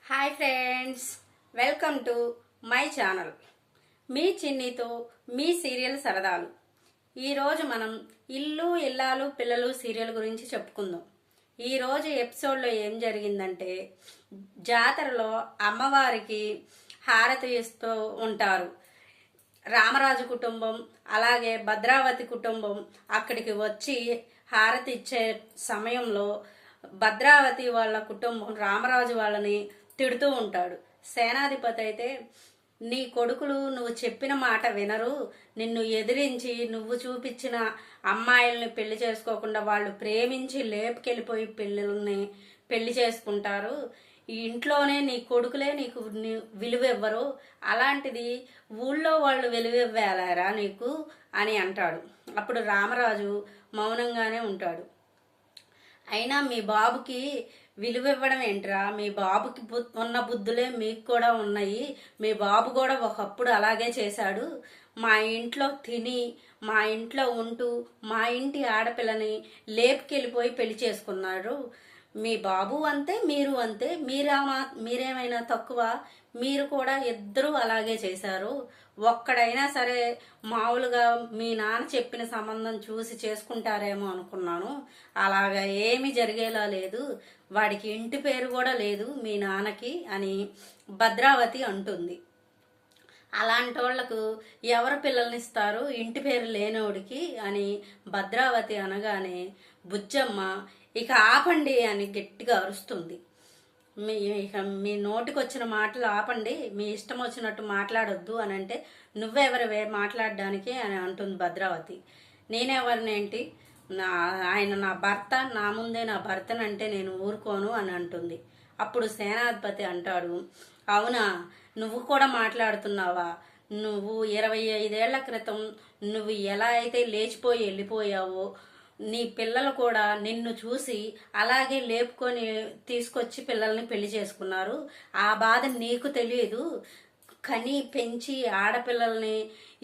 Hi friends, welcome to my channel. మీ చిన్నితో మీ సీరియల్ సరదాలు. ఈరోజు మనం ఇల్లు ఇల్లాలు పిల్లలు సీరియల్ గురించి చెప్పుకుందాం. ఈరోజు ఎపిసోడ్లో ఏం జరిగిందంటే, జాతరలో అమ్మవారికి హారతి ఇస్తూ ఉంటారు. రామరాజు కుటుంబం అలాగే భద్రావతి కుటుంబం అక్కడికి వచ్చి హారతి ఇచ్చే సమయంలో భద్రావతి వాళ్ళ కుటుంబం రామరాజు వాళ్ళని తిడుతూ ఉంటాడు. సేనాధిపతి అయితే, నీ కొడుకులు నువ్వు చెప్పిన మాట వినరు, నిన్ను ఎదిరించి నువ్వు చూపించిన అమ్మాయిల్ని పెళ్లి చేసుకోకుండా వాళ్ళు ప్రేమించి లేపుకెళ్ళిపోయి పిల్లల్ని పెళ్లి చేసుకుంటారు. ఈ ఇంట్లోనే నీ కొడుకులే నీకు విలువ ఇవ్వరు, అలాంటిది ఊళ్ళో వాళ్ళు విలువ ఇవ్వాలరా నీకు అని అంటాడు. అప్పుడు రామరాజు మౌనంగానే ఉంటాడు. అయినా మీ బాబుకి విలువ ఇవ్వడం ఏంట్రా, మీ బాబుకి ఉన్న బుద్ధులే మీకు కూడా ఉన్నాయి. మీ బాబు కూడా ఒకప్పుడు అలాగే చేశాడు. మా ఇంట్లో తిని మా ఇంట్లో ఉంటూ మా ఇంటి ఆడపిల్లని లేపుకెళ్ళిపోయి పెళ్లి చేసుకున్నారు. మీ బాబు అంతే, మీరు అంతే. మీరేమైనా తక్కువ? మీరు కూడా ఇద్దరూ అలాగే చేశారు. ఒక్కడైనా సరే మామూలుగా మీ నాన్న చెప్పిన సంబంధం చూసి చేసుకుంటారేమో అనుకున్నాను. అలాగా ఏమీ జరిగేలా లేదు. వాడికి ఇంటి పేరు కూడా లేదు మీ నాన్నకి అని భద్రావతి అంటుంది. అలాంటి వాళ్లకు ఎవరు పిల్లల్ని ఇస్తారు, ఇంటి పేరు లేనోడికి అని భద్రావతి అనగానే బుజ్జమ్మ ఇక ఆపండి అని గట్టిగా అరుస్తుంది. ఇక మీ నోటికి వచ్చిన మాటలు ఆపండి, మీ ఇష్టం వచ్చినట్టు మాట్లాడొద్దు అని అంటే, నువ్వెవరివే మాట్లాడడానికి అని అంటుంది భద్రావతి. నేనెవరినేంటి, ఆయన నా భర్త, నా ముందే నా భర్తనంటే నేను ఊరుకోను అని అంటుంది. అప్పుడు సేనాధిపతి అంటాడు, అవునా, నువ్వు కూడా మాట్లాడుతున్నావా? నువ్వు 25 ఏళ్ల క్రితం నువ్వు ఎలా అయితే లేచిపోయి వెళ్ళిపోయావో, నీ పిల్లలు కూడా నిన్ను చూసి అలాగే లేపుకొని తీసుకొచ్చి పిల్లల్ని పెళ్లి చేసుకున్నారు. ఆ బాధ నీకు తెలియదు. కని పెంచి ఆడపిల్లల్ని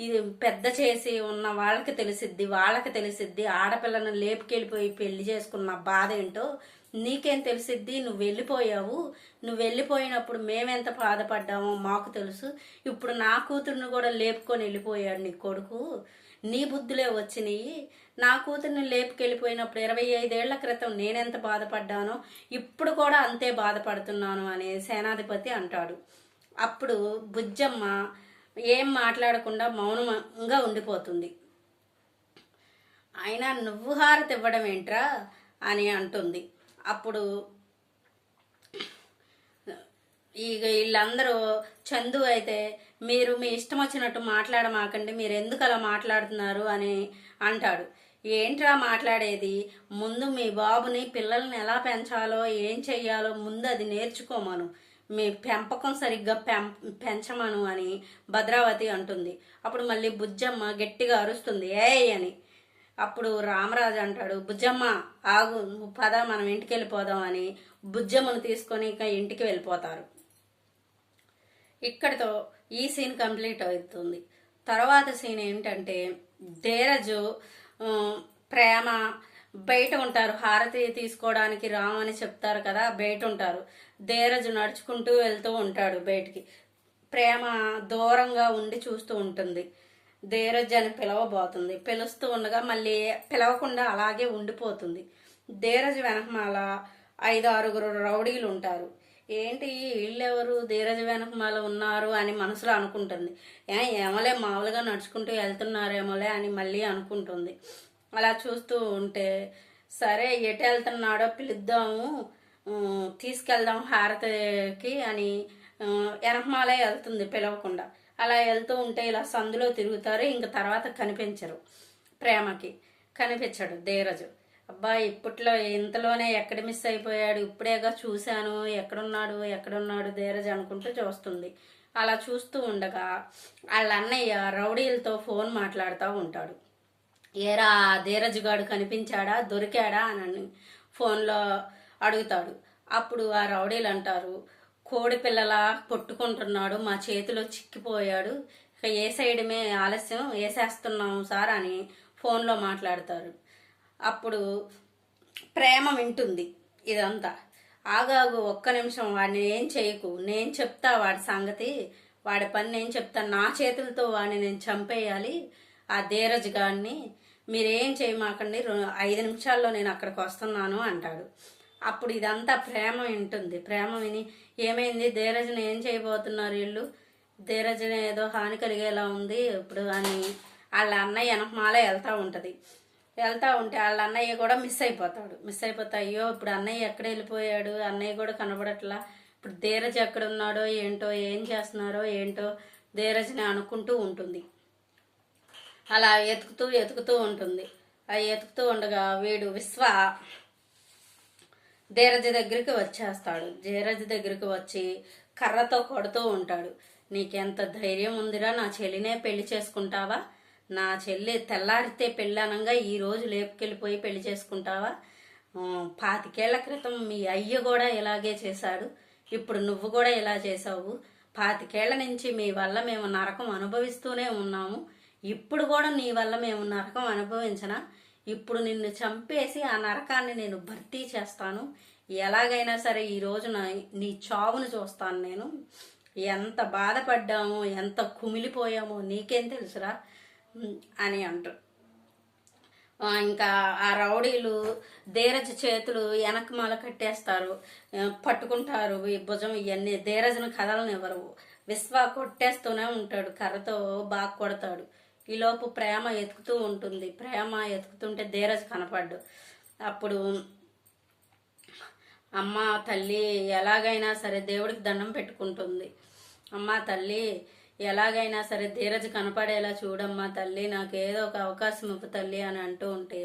ఇది పెద్ద చేసి ఉన్న వాళ్ళకి తెలిసిద్ది ఆడపిల్లని లేపుకెళ్ళిపోయి పెళ్లి చేసుకున్న బాధ ఏంటో నీకేం తెలిసిద్ది. నువ్వు వెళ్ళిపోయినప్పుడు మేమెంత బాధపడ్డామో మాకు తెలుసు. ఇప్పుడు నా కూతుర్ని కూడా లేపుకొని వెళ్ళిపోయాడు నీ కొడుకు. నీ బుద్ధులే వచ్చినాయి. నా కూతుర్ని లేపుకెళ్ళిపోయినప్పుడు 25 ఏళ్ల క్రితం నేనెంత బాధపడ్డానో ఇప్పుడు కూడా అంతే బాధపడుతున్నాను అని సేనాధిపతి అంటాడు. అప్పుడు బుజ్జమ్మ ఏం మాట్లాడకుండా మౌనంగా ఉండిపోతుంది. అయినా నువ్వు హారతి ఇవ్వడం ఏంట్రా అని అంటుంది. అప్పుడు ఇక వీళ్ళందరూ చందు అయితే, మీరు మీ ఇష్టం వచ్చినట్టు మాట్లాడమాకండి, మీరు ఎందుకు అలా మాట్లాడుతున్నారు అని అంటాడు. ఏంట్రా మాట్లాడేది, ముందు మీ బాబుని పిల్లల్ని ఎలా పెంచాలో ఏం చెయ్యాలో ముందు అది నేర్చుకోమను, మీ పెంపకం సరిగ్గా పెంచమను అని భద్రావతి అంటుంది. అప్పుడు మళ్ళీ బుజ్జమ్మ గట్టిగా అరుస్తుంది, ఏయ్ అని. అప్పుడు రామరాజు అంటాడు, బుజ్జమ్మ ఆగు, పద మనం ఇంటికి వెళ్ళిపోదాం అని బుజ్జమ్మను తీసుకొని ఇక ఇంటికి వెళ్ళిపోతారు. ఇక్కడితో ఈ సీన్ కంప్లీట్ అవుతుంది. తర్వాత సీన్ ఏంటంటే, ధీరజు ప్రేమ బయట ఉంటారు. హారతి తీసుకోవడానికి రామని చెప్తారు కదా, బయట ఉంటారు. ధీరజు నడుచుకుంటూ వెళ్తూ ఉంటాడు బయటికి. ప్రేమ దూరంగా ఉండి చూస్తూ ఉంటుంది. ధీరజ్ అని పిలవబోతుంది. పిలుస్తూ ఉండగా మళ్ళీ పిలవకుండా అలాగే ఉండిపోతుంది. ధీరజ్ వెనకమాల 5-6 రౌడీలు ఉంటారు. ఏంటి వీళ్ళెవరు ధీరజ్ వెనకమాల ఉన్నారు అని మనసులో అనుకుంటుంది. ఏమోలే మామూలుగా నడుచుకుంటూ వెళ్తున్నారేమోలే అని మళ్ళీ అనుకుంటుంది. అలా చూస్తూ ఉంటే, సరే ఎటు వెళ్తున్నాడో పిలుద్దాము, తీసుకెళ్దాం హారతికి అని వెనకమాలే వెళ్తుంది పిలవకుండా. అలా వెళ్తూ ఉంటే ఇలా సందులో తిరుగుతారు. ఇంక తర్వాత కనిపించరు. ప్రేమకి కనిపించడు ధీరజు. అబ్బా, ఇప్పట్లో ఇంతలోనే ఎక్కడ మిస్ అయిపోయాడు, ఇప్పుడేగా చూశాను, ఎక్కడున్నాడు ధీరజ్ అనుకుంటూ చూస్తుంది. అలా చూస్తూ ఉండగా వాళ్ళ అన్నయ్య రౌడీలతో ఫోన్ మాట్లాడుతూ ఉంటాడు. ఏరా ధీరజ్ గాడు కనిపించాడా, దొరికాడా అని ఫోన్లో అడుగుతాడు. అప్పుడు ఆ రౌడీలు అంటారు, కోడి పిల్లలా కొట్టుకుంటున్నాడు, మా చేతిలో చిక్కిపోయాడు, ఏ సైడ్మే ఆలస్యం, వేసేస్తున్నాము సార్ అని ఫోన్లో మాట్లాడతారు. అప్పుడు ప్రేమ వింటుంది ఇదంతా. ఆగాగు ఒక్క నిమిషం, వాడిని ఏం చేయకు, నేను చెప్తా వాడి సంగతి, వాడి పని నేను చెప్తాను, నా చేతులతో వాడిని నేను చంపేయాలి ఆ ధీరజ్ గారిని, మీరేం చేయమాకండి, 5 నిమిషాల్లో నేను అక్కడికి వస్తున్నాను అంటాడు. అప్పుడు ఇదంతా ప్రేమ వింటుంది. ప్రేమ విని ఏమైంది, ధీరజ్ని ఏం చేయబోతున్నారు వీళ్ళు, ధీరజ్ని ఏదో హాని కలిగేలా ఉంది ఇప్పుడు అని వాళ్ళ అన్నయ్య వెనకమాలే వెళ్తా ఉంటే వాళ్ళ అన్నయ్య కూడా మిస్ అయిపోతా, అయ్యో ఇప్పుడు అన్నయ్య ఎక్కడ వెళ్ళిపోయాడు, అన్నయ్య కూడా కనబడట్లా, ఇప్పుడు ధీరజ్ ఎక్కడున్నాడో ఏంటో, ఏం చేస్తున్నారో ఏంటో ధీరజ్ని అనుకుంటూ ఉంటుంది. అలా ఎతుకుతూ ఉంటుంది. ఆ ఎతుకుతూ ఉండగా వీడు విశ్వ ధీరజ్ దగ్గరికి వచ్చేస్తాడు. ధీరజ్ దగ్గరికి వచ్చి కర్రతో కొడుతూ ఉంటాడు. నీకెంత ధైర్యం ఉందిరా, నా చెల్లినే పెళ్లి చేసుకుంటావా, నా చెల్లి తెల్లారితే పెళ్ళానంగా ఈ రోజు లేపుకెళ్ళిపోయి పెళ్లి చేసుకుంటావా, 25 ఏళ్ల క్రితం మీ అయ్య కూడా ఇలాగే చేశాడు, ఇప్పుడు నువ్వు కూడా ఇలా చేసావు, 25 ఏళ్ల నుంచి మీ వల్ల మేము నరకం అనుభవిస్తూనే ఉన్నాము, ఇప్పుడు కూడా నీ వల్ల మేము నరకం అనుభవించనా, ఇప్పుడు నిన్ను చంపేసి ఆ నరకాన్ని నేను భర్తీ చేస్తాను, ఎలాగైనా సరే ఈరోజు నీ చావును చూస్తాను నేను, ఎంత బాధపడ్డామో ఎంత కుమిలిపోయామో నీకేం తెలుసురా అని అంటారు. ఇంకా ఆ రౌడీలు ధీరజ్ చేతులు వెనకమాల కట్టేస్తారు, పట్టుకుంటారు ఈ భుజం, ఇవన్నీ ధీరజ్ను కదలనివ్వరు. విశ్వ కొట్టేస్తూనే ఉంటాడు, కర్రతో బాగా కొడతాడు. ఈలోపు ప్రేమ ఎతుకుతూ ఉంటుంది. ప్రేమ ఎతుకుతుంటే ధీరజ్ కనపడ్డు. అప్పుడు అమ్మ తల్లి ఎలాగైనా సరే దేవుడికి దండం పెట్టుకుంటుంది. అమ్మ తల్లి ఎలాగైనా సరే ధీరజ్ కనపడేలా చూడమ్మా తల్లి, నాకు ఏదో ఒక అవకాశం ఇవ్వు తల్లి అని అంటూ ఉంటే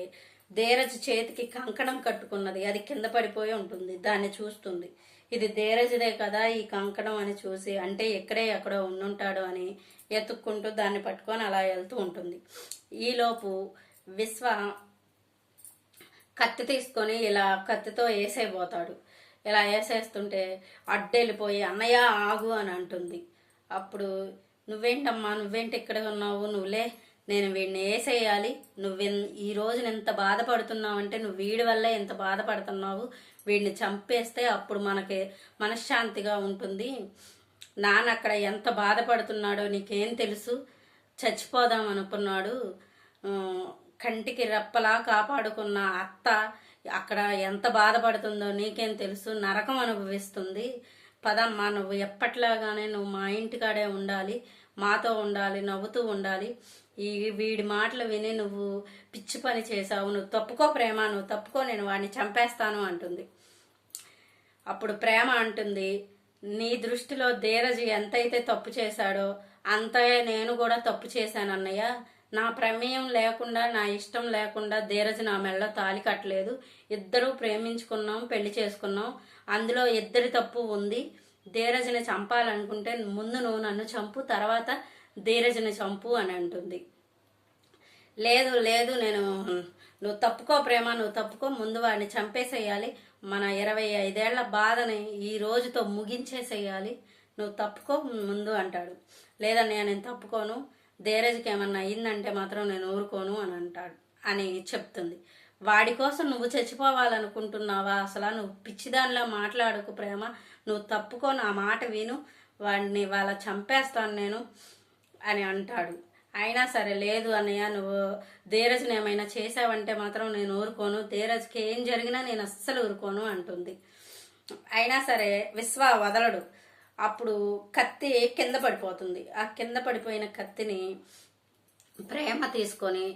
ధీరజ్ చేతికి కంకణం కట్టుకున్నది, అది కింద పడిపోయి ఉంటుంది. దాన్ని చూస్తుంది. ఇది ధీరజ్దే కదా ఈ కంకణం అని చూసి, అంటే ఎక్కడో ఉండుంటాడు అని ఎత్తుక్కుంటూ దాన్ని పట్టుకొని అలా వెళ్తూ ఉంటుంది. ఈలోపు విశ్వ కత్తి తీసుకొని ఇలా కత్తితో వేసేయబోతాడు. ఇలా వేసేస్తుంటే అడ్డెళ్ళిపోయి అన్నయ్య ఆగు అని అంటుంది. అప్పుడు నువ్వేంటమ్మా, నువ్వేంటి ఇక్కడ ఉన్నావు, నువ్వులే, నేను వీడిని వేసేయాలి, ఈ రోజున ఎంత బాధపడుతున్నావు అంటే నువ్వు వీడి వల్లే ఎంత బాధపడుతున్నావు, వీడిని చంపేస్తే అప్పుడు మనకి మనశ్శాంతిగా ఉంటుంది, నాన్న అక్కడ ఎంత బాధపడుతున్నాడో నీకేం తెలుసు, చచ్చిపోదాం అనుకున్నాడు, కంటికి రెప్పలా కాపాడుకున్న అత్త అక్కడ ఎంత బాధపడుతుందో నీకేం తెలుసు, నరకం అనుభవిస్తుంది, పదమ్మా నువ్వు ఎప్పట్లాగానే నువ్వు మా ఇంటికాడే ఉండాలి, మాతో ఉండాలి, నవ్వుతూ ఉండాలి, వీడి మాటలు విని నువ్వు పిచ్చి పని చేసావు, నువ్వు తప్పుకో ప్రేమ, నువ్వు తప్పుకో, నేను వాడిని చంపేస్తాను అంటుంది. అప్పుడు ప్రేమ అంటుంది, నీ దృష్టిలో ధీరజ్ ఎంతైతే తప్పు చేశాడో అంతే నేను కూడా తప్పు చేశాను అన్నయ్య, నా ప్రమేయం లేకుండా నా ఇష్టం లేకుండా ధీరజ్ నా మెళ్ళలో తాళి కట్టలేదు, ఇద్దరూ ప్రేమించుకున్నాం, పెళ్లి చేసుకున్నాం, అందులో ఇద్దరి తప్పు ఉంది, ధీరజ్ని చంపాలనుకుంటే ముందు నువ్వు నన్ను చంపు, తర్వాత ధీరజ్ని చంపు అని అంటుంది. లేదు లేదు, నువ్వు తప్పుకో ప్రేమ, నువ్వు తప్పుకో, ముందు వాడిని చంపేసేయాలి, మన 25 ఏళ్ల బాధని ఈ రోజుతో ముగించేసేయాలి, నువ్వు తప్పుకో ముందు అంటాడు. లేదన్నయ్య నేను తప్పుకోను, ధీరజ్కి ఏమన్నా అయిందంటే మాత్రం నేను ఊరుకోను అని అంటాడు అని చెప్తుంది. వాడి కోసం నువ్వు చచ్చిపోవాలనుకుంటున్నావా, అసలు నువ్వు పిచ్చిదానిలా మాట్లాడకు ప్రేమ, నువ్వు తప్పుకో, నా మాట విను, వాడిని వాళ్ళ చంపేస్తాను నేను అని అంటాడు. అయినా సరే లేదు అన్నయ్య, నువ్వు ధీరజ్ని ఏమైనా చేసావంటే మాత్రం నేను ఊరుకోను, ధీరజ్కి ఏం జరిగినా నేను అస్సలు ఊరుకోను అంటుంది. అయినా సరే విశ్వ వదలడు. అప్పుడు కత్తి కింద పడిపోతుంది. ఆ కింద పడిపోయిన కత్తిని ప్రేమ తీసుకొని,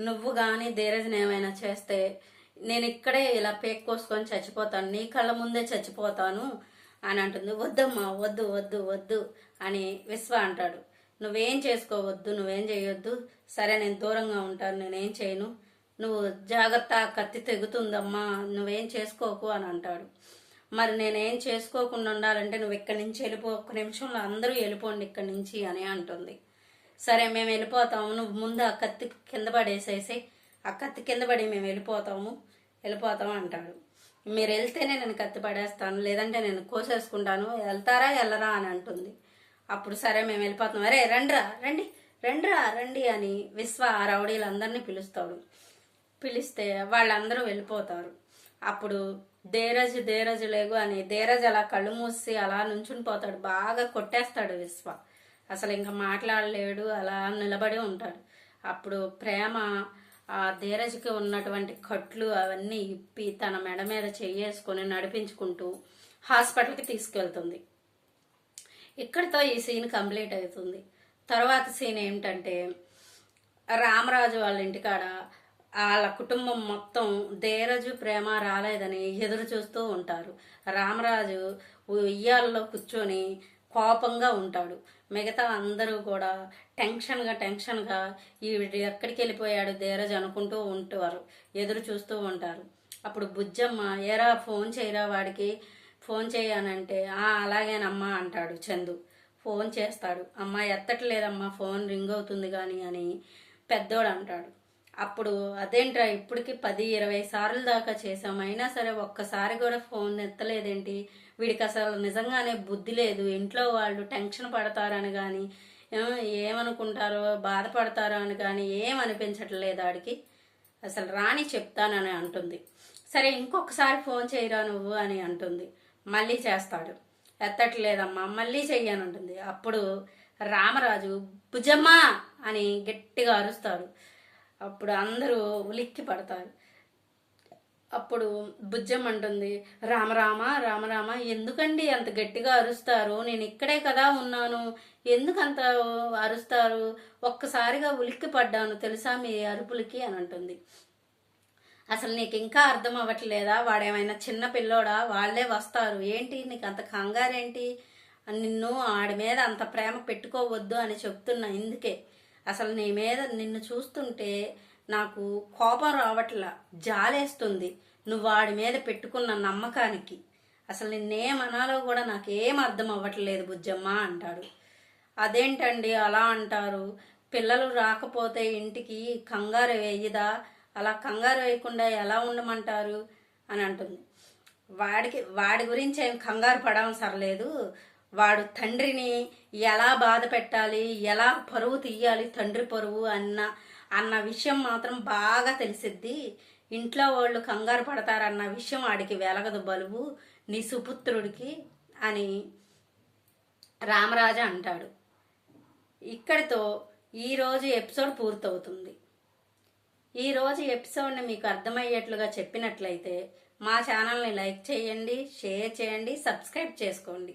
నువ్వు కానీ ధీరజ్ని ఏమైనా చేస్తే నేను ఇక్కడే ఇలా పేక్ కోసుకొని చచ్చిపోతాను, నీ కళ్ళ ముందే చచ్చిపోతాను అని అంటుంది. వద్దమ్మా, వద్దు వద్దు వద్దు అని విశ్వ అంటాడు. నువ్వేం చేసుకోవద్దు, నువ్వేం చేయొద్దు, సరే నేను దూరంగా ఉంటాను, నేనేం చేయను, నువ్వు జాగ్రత్త, కత్తి తెగుతుందమ్మా, నువ్వేం చేసుకోకు అని అంటాడు. మరి నేనేం చేసుకోకుండా ఉండాలంటే నువ్వు ఇక్కడి నుంచి వెళ్ళిపో, ఒక్క నిమిషంలో అందరూ వెళ్ళిపోండి ఇక్కడి నుంచి అని అంటుంది. సరే మేము వెళ్ళిపోతాము, నువ్వు ముందు ఆ కత్తి కింద పడేసేసి, ఆ కత్తి కింద పడి మేము వెళ్ళిపోతాము అంటాడు. మీరు వెళ్తేనే నేను కత్తి పడేస్తాను, లేదంటే నేను కోసేసుకుంటాను, వెళ్తారా వెళ్ళరా అని అంటుంది. అప్పుడు సరే మేము వెళ్ళిపోతాం, అరే రండి అని విశ్వ ఆ రౌడీలందరినీ పిలుస్తాడు. పిలిస్తే వాళ్ళందరూ వెళ్ళిపోతారు. అప్పుడు ధీరజ్ ధీరజ్ లేగు అని ధీరజ్ అలా కళ్ళు మూసి అలా నుంచుని పోతాడు. బాగా కొట్టేస్తాడు విశ్వ. అసలు ఇంకా మాట్లాడలేడు, అలా నిలబడి ఉంటాడు. అప్పుడు ప్రేమ ఆ ధీరజ్కి ఉన్నటువంటి కట్లు అవన్నీ ఇప్పి తన మెడ మీద చెయ్యేసుకొని నడిపించుకుంటూ హాస్పిటల్కి తీసుకెళ్తుంది. ఇక్కడితో ఈ సీన్ కంప్లీట్ అవుతుంది. తర్వాత సీన్ ఏంటంటే రామరాజు వాళ్ళ ఇంటికాడ వాళ్ళ కుటుంబం మొత్తం ధీరజు ప్రేమ రాలేదని ఎదురు చూస్తూ ఉంటారు. రామరాజు ఉయ్యాలలో కూర్చొని కోపంగా ఉంటాడు. మిగతా అందరూ కూడా టెన్షన్గా ఈవిడ ఎక్కడికి వెళ్ళిపోయాడు ధీరజ్ అనుకుంటూ ఉంటారు, ఎదురు చూస్తూ ఉంటారు. అప్పుడు బుజ్జమ్మ, ఏరా ఫోన్ చేయరా వాడికి, ఫోన్ చేయనంటే అలాగేనమ్మా అంటాడు చందు. ఫోన్ చేస్తాడు. అమ్మ ఎత్తట్లేదమ్మా, ఫోన్ రింగ్ అవుతుంది కానీ అని పెద్దోడు అంటాడు. అప్పుడు అదేంట్రా ఇప్పటికి 10-20 సార్లు దాకా చేసాం, అయినా సరే ఒక్కసారి కూడా ఫోన్ ఎత్తలేదేంటి, వీడికి అసలు నిజంగానే బుద్ధి లేదు, ఇంట్లో వాళ్ళు టెన్షన్ పడతారని కానీ ఏమనుకుంటారో బాధపడతారో అని కానీ ఏమనిపించట్లేదు ఆడికి, అసలు రాని చెప్తానని అంటుంది. సరే ఇంకొకసారి ఫోన్ చేయరా నువ్వు అని అంటుంది. మళ్ళీ చేస్తాడు. ఎత్తట్లేదమ్మా, మళ్ళీ చెయ్యనంటుంది. అప్పుడు రామరాజు భుజమ్మ అని గట్టిగా అరుస్తాడు. అప్పుడు అందరూ ఉలిక్కి పడతారు. అప్పుడు బుజ్జమ్మ అంటుంది, రామరామ రామరామ ఎందుకండి అంత గట్టిగా అరుస్తారు, నేను ఇక్కడే కదా ఉన్నాను, ఎందుకంత అరుస్తారు, ఒక్కసారిగా ఉలిక్కి పడ్డాను తెలుసా మీ అరుపులకి అని అంటుంది. అసలు నీకు ఇంకా అర్థం అవ్వట్లేదా, వాడేమైనా చిన్న పిల్లోడా, వాళ్ళే వస్తారు, ఏంటి నీకు అంత కంగారేంటి, నిన్ను ఆడి మీద అంత ప్రేమ పెట్టుకోవద్దు అని చెప్తున్నా. ఇందుకే అసలు నీ మీద నిన్ను చూస్తుంటే నాకు కోపం రావట్లా, జాలేస్తుంది, నువ్వు వాడి మీద పెట్టుకున్న నమ్మకానికి, అసలు నిన్నేమనాలో కూడా నాకేం అర్థం అవ్వట్లేదు బుజ్జమ్మ అంటాడు. అదేంటండి అలా అంటారు, పిల్లలు రాకపోతే ఇంటికి కంగారు వేయదా, అలా కంగారు వేయకుండా ఎలా ఉండమంటారు అని అంటుంది. వాడి గురించి ఏం కంగారు పడవసరం లేదు, వాడు తండ్రిని ఎలా బాధ పెట్టాలి, ఎలా పరువు తీయాలి, తండ్రి పరువు అన్న విషయం మాత్రం బాగా తెలిసిద్ది, ఇంట్లో వాళ్ళు కంగారు పడతారన్న విషయం వాడికి వెలగదు బలువు నీ సుపుత్రుడికి అని రామరాజు అంటాడు. ఇక్కడితో ఈరోజు ఎపిసోడ్ పూర్తవుతుంది. ఈరోజు ఎపిసోడ్ని మీకు అర్థమయ్యేట్లుగా చెప్పినట్లయితే మా ఛానల్ని లైక్ చేయండి, షేర్ చేయండి, సబ్స్క్రైబ్ చేసుకోండి.